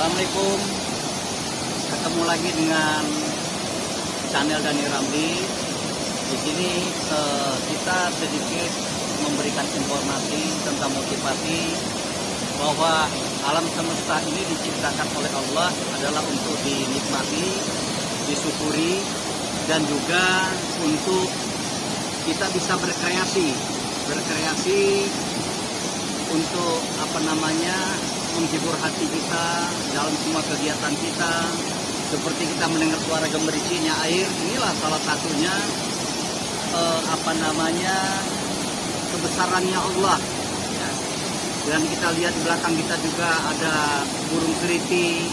Assalamualaikum. Ketemu lagi dengan channel Dani Ramli. Di sini kita sedikit memberikan informasi tentang motivasi bahwa alam semesta ini diciptakan oleh Allah adalah untuk dinikmati, disyukuri, dan juga untuk kita bisa berkreasi untuk menghibur hati kita dalam semua kegiatan kita. Seperti kita mendengar suara gemericiknya air, inilah salah satunya kebesarannya Allah ya. Dan kita lihat di belakang kita juga ada burung keriti,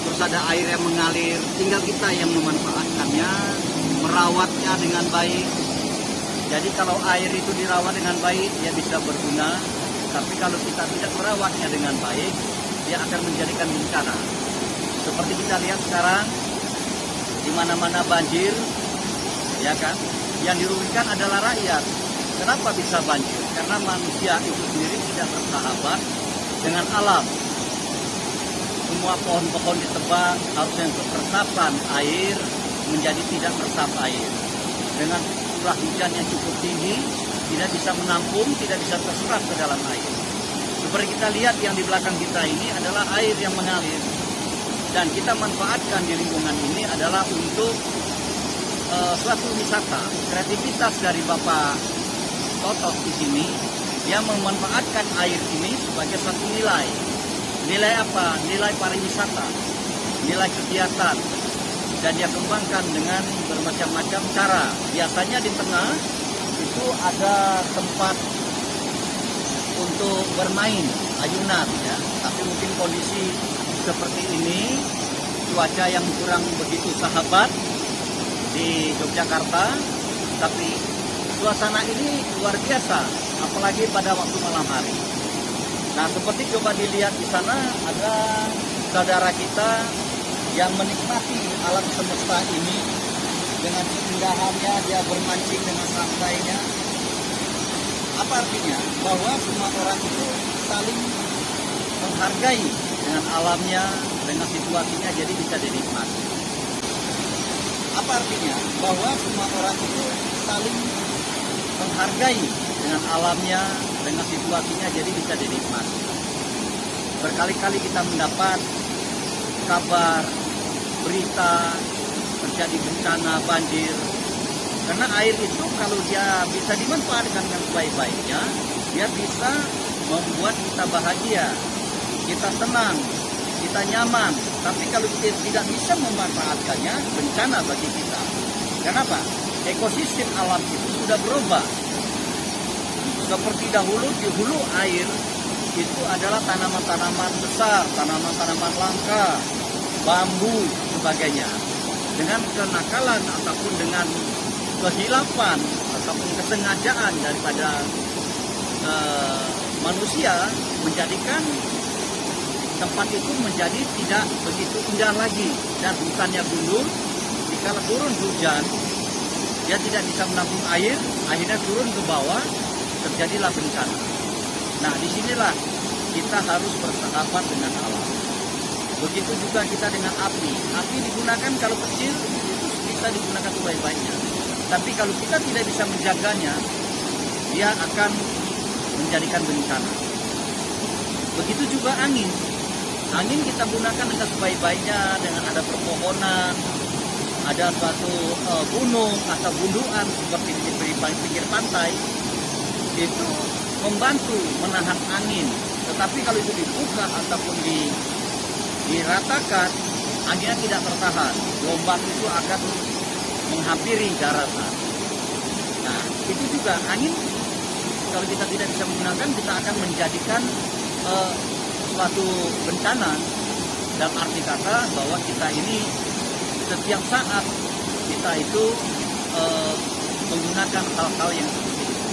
terus ada air yang mengalir, tinggal kita yang memanfaatkannya, merawatnya dengan baik. Jadi kalau air itu dirawat dengan baik, dia bisa berguna. Tapi kalau kita tidak merawatnya dengan baik, dia akan menjadikan bencana. Seperti kita lihat sekarang, di mana-mana banjir, ya kan? Yang dirugikan adalah rakyat. Kenapa bisa banjir? Karena manusia itu sendiri tidak bersahabat dengan alam. Semua pohon-pohon ditebang, harusnya untuk resapan air menjadi tidak resap air. Dengan curah hujan yang cukup tinggi, tidak bisa menampung, tidak bisa terserap ke dalam air. Seperti kita lihat yang di belakang kita ini adalah air yang mengalir. Dan kita manfaatkan di lingkungan ini adalah untuk suatu wisata. Kreativitas dari Bapak Totok di sini, dia memanfaatkan air ini sebagai satu nilai. Nilai apa? Nilai pariwisata, nilai kegiatan. Dan dia kembangkan dengan bermacam-macam cara. Biasanya di tengah itu ada tempat untuk bermain ayunan ya, tapi mungkin kondisi seperti ini, cuaca yang kurang begitu sahabat di Yogyakarta, tapi suasana ini luar biasa, apalagi pada waktu malam hari. Nah, seperti coba dilihat di sana ada saudara kita yang menikmati alam semesta ini dengan keindahannya, dia bermancing dengan santainya. Apa artinya? Bahwa semua orang itu saling menghargai dengan alamnya, dengan situasinya, jadi bisa dinikmati. Apa artinya? Bahwa semua orang itu saling menghargai dengan alamnya, dengan situasinya, jadi bisa dinikmati. Berkali-kali kita mendapat kabar, berita, terjadi bencana banjir. Karena air itu kalau dia bisa dimanfaatkan dengan sebaik-baiknya, dia bisa membuat kita bahagia, kita tenang, kita nyaman. Tapi kalau kita tidak bisa memanfaatkannya, bencana bagi kita. Kenapa? Ekosistem alam itu sudah berubah. Seperti dahulu di hulu air itu adalah tanaman-tanaman besar, tanaman-tanaman langka, bambu, sebagainya. Dengan kenakalan ataupun dengan kehilapan ataupun kesengajaan daripada manusia, menjadikan tempat itu menjadi tidak begitu indah lagi, dan hutannya gundul. Jika turun hujan, dia tidak bisa menampung air, akhirnya turun ke bawah, terjadilah bencana. Nah, disinilah kita harus bersahabat dengan alam. Begitu juga kita dengan api. Api digunakan kalau kecil, itu bisa digunakan sebaik-baiknya. Tapi kalau kita tidak bisa menjaganya, dia akan menjadikan bencana. Begitu juga angin. Angin kita gunakan dengan sebaik-baiknya, dengan ada perpohonan, ada suatu gunung atau gundukan seperti di pinggir pantai, itu membantu menahan angin. Tetapi kalau itu dibuka ataupun diratakan, anginnya tidak tertahan, gelombang itu akan menghampiri daratan. Nah, itu juga angin kalau kita tidak bisa menggunakan, kita akan menjadikan suatu bencana. Dalam arti kata bahwa kita ini setiap saat kita itu menggunakan hal-hal yang seperti itu.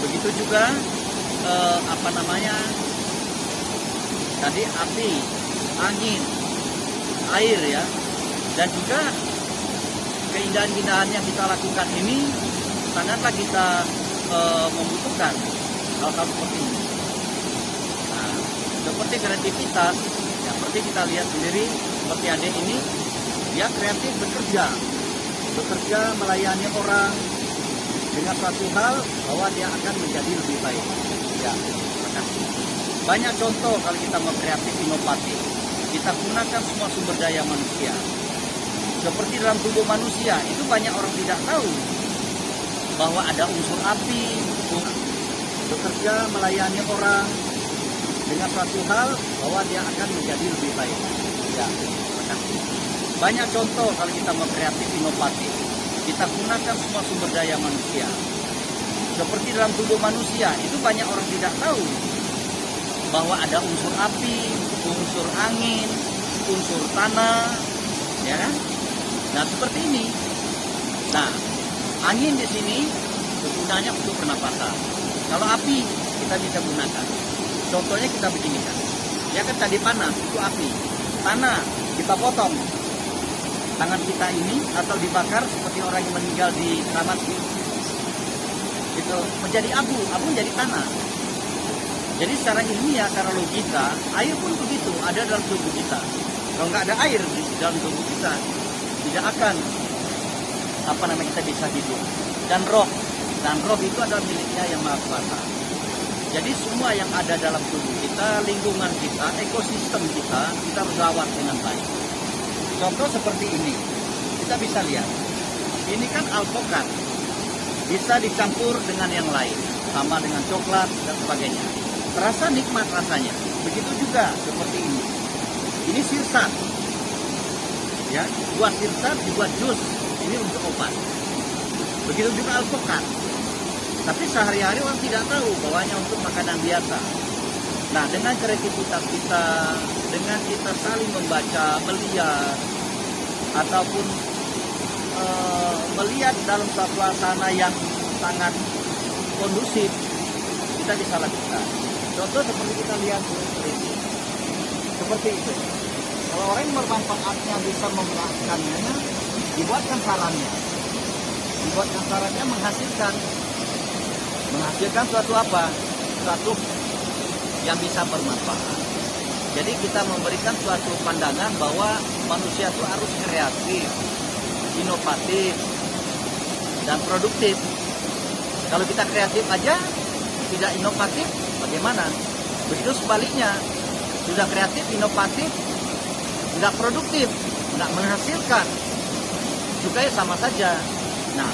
Begitu juga tadi api, angin, air ya, dan juga keindahan-keindahan yang kita lakukan ini sangatlah kita membutuhkan hal-hal seperti ini. Nah, seperti kreativitas, yang Nanti kita lihat sendiri seperti adik ini, dia kreatif bekerja melayani orang dengan suatu hal bahwa dia akan menjadi lebih baik. Ya, terima kasih. Banyak contoh kalau kita mau kreatif inovatif, kita gunakan semua sumber daya manusia. Seperti dalam tubuh manusia, itu banyak orang tidak tahu bahwa ada unsur api, bekerja melayani orang dengan suatu hal bahwa dia akan menjadi lebih baik. Ya, terima kasih. Banyak contoh kalau kita mau kreatif inovatif, kita gunakan semua sumber daya manusia. Seperti dalam tubuh manusia, itu banyak orang tidak tahu bahwa ada unsur api, unsur angin, unsur tanah, ya kan? Nah, seperti ini. Nah, angin di sini gunanya untuk pernapasan. Kalau api kita bisa gunakan. Contohnya kita begini kan. Ya kan tadi panas itu api. Tanah kita potong. Tangan kita ini atau dibakar seperti orang yang meninggal di taman itu menjadi abu menjadi tanah. Jadi secara ilmiah, secara logika, air pun begitu ada dalam tubuh kita. Kalau nggak ada air di dalam tubuh kita, tidak akan kita bisa hidup. Dan roh itu adalah miliknya yang Maha Kuasa. Jadi semua yang ada dalam tubuh kita, lingkungan kita, ekosistem kita harus rawat dengan baik. Contoh seperti ini, kita bisa lihat. Ini kan alpukat, bisa dicampur dengan yang lain, sama dengan coklat dan sebagainya. Terasa nikmat rasanya. Begitu juga seperti ini. Ini sirsat, ya, buat sirsat dibuat jus. Ini untuk obat. Begitu juga alpukat. Tapi sehari-hari orang tidak tahu bahwanya untuk makanan biasa. Nah, dengan kreativitas kita, dengan kita saling membaca, melihat, ataupun melihat dalam suasana yang sangat kondusif, kita bisa lakukan. Contoh seperti kita lihat ini, seperti itu. Kalau orang yang bermanfaatnya bisa memanfaatkannya, dibuatkan sarangnya. Dibuatkan sarangnya menghasilkan suatu apa? Suatu yang bisa bermanfaat. Jadi kita memberikan suatu pandangan bahwa manusia itu harus kreatif, inovatif, dan produktif. Kalau kita kreatif aja, tidak inovatif, bagaimana? Begitu sebaliknya, sudah kreatif, inovatif, tidak produktif, tidak menghasilkan, juga ya sama saja. Nah,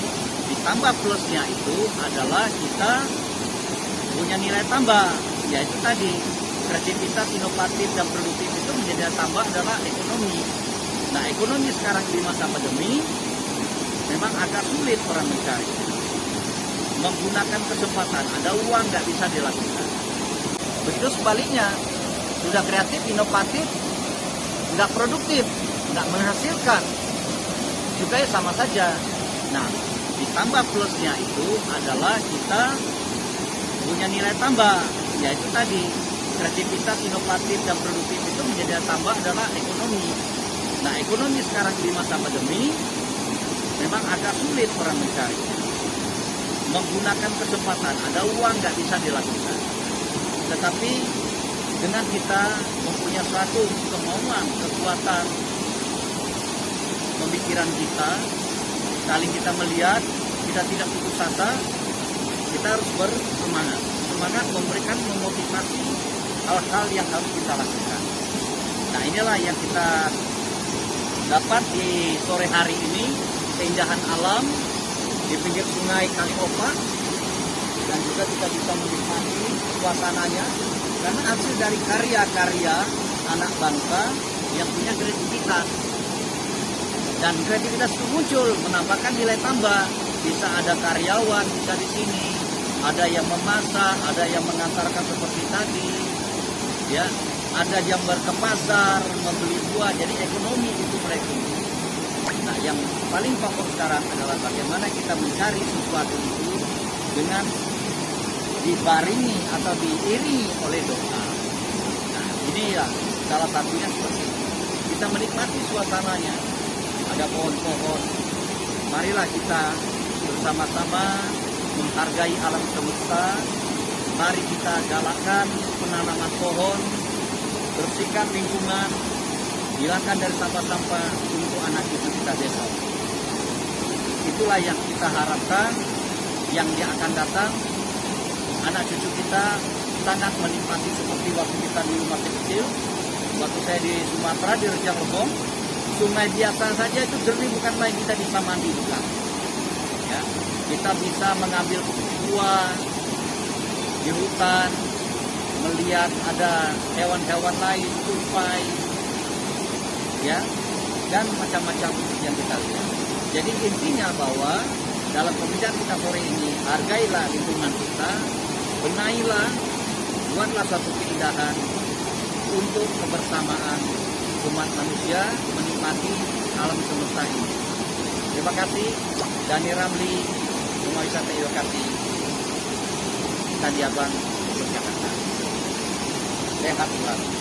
ditambah plusnya itu adalah kita punya nilai tambah, yaitu tadi kreativitas, inovatif, dan produktif itu menjadi nilai tambah adalah ekonomi. Nah, ekonomi sekarang di masa pandemi memang agak sulit orang mencari. Menggunakan kesempatan, ada uang nggak bisa dilakukan. Begitu sebaliknya, sudah kreatif, inovatif, nggak produktif, nggak menghasilkan, juga ya sama saja. Nah, ditambah plusnya itu adalah kita punya nilai tambah, yaitu tadi kreativitas, inovatif, dan produktif itu menjadi nilai tambah adalah ekonomi. Nah, ekonomi sekarang di masa pandemi memang agak sulit orang mencari. Menggunakan kesempatan, ada uang nggak bisa dilakukan. Tetapi dengan kita mempunyai suatu kemauan, kekuatan, pemikiran kita, saling kita melihat, kita tidak putus asa, kita harus bersemangat. Semangat memberikan memotivasi hal-hal yang harus kita lakukan. Nah, inilah yang kita dapat di sore hari ini, keindahan alam di pinggir sungai Kaliopak, dan juga kita bisa menikmati suasananya karena hasil dari karya-karya anak bangsa yang punya kreativitas. Dan kreativitas itu muncul, menambahkan nilai tambah. Bisa ada karyawan, bisa di sini, ada yang memasak, ada yang mengantarkan seperti tadi, ya, ada yang ke pasar, membeli buah, jadi ekonomi itu mereka. Nah, yang paling pokok sekarang adalah bagaimana kita mencari sesuatu itu dengan dibaringi atau diiringi oleh doa. Nah, ini ya salah satunya seperti itu. Kita menikmati suasananya. Ada pohon-pohon. Marilah kita bersama-sama menghargai alam semesta. Mari kita galakkan penanaman pohon bersihkan lingkungan, hilangkan dari sampah-sampah untuk anak cucu kita besok. Itulah yang kita harapkan, yang dia akan datang, anak cucu kita sangat menikmati seperti waktu kita di rumah kecil. Waktu saya di Sumatera, di Rejang Lebong, sungai biasa saja itu jernih, bukan main, kita bisa mandi juga. Ya, kita bisa mengambil buah di hutan, melihat ada hewan-hewan lain, tupai, ya, dan macam-macam yang kita lihat. Jadi intinya bahwa dalam pembicaraan kita sore ini, hargailah lingkungan kita, benailah, buatlah suatu keindahan untuk kebersamaan umat manusia menikmati alam semesta ini. Terima kasih. Dhani Ramli, Rumah Wisata Edukasi, Tandiabang, Yogyakarta. Sehat selalu.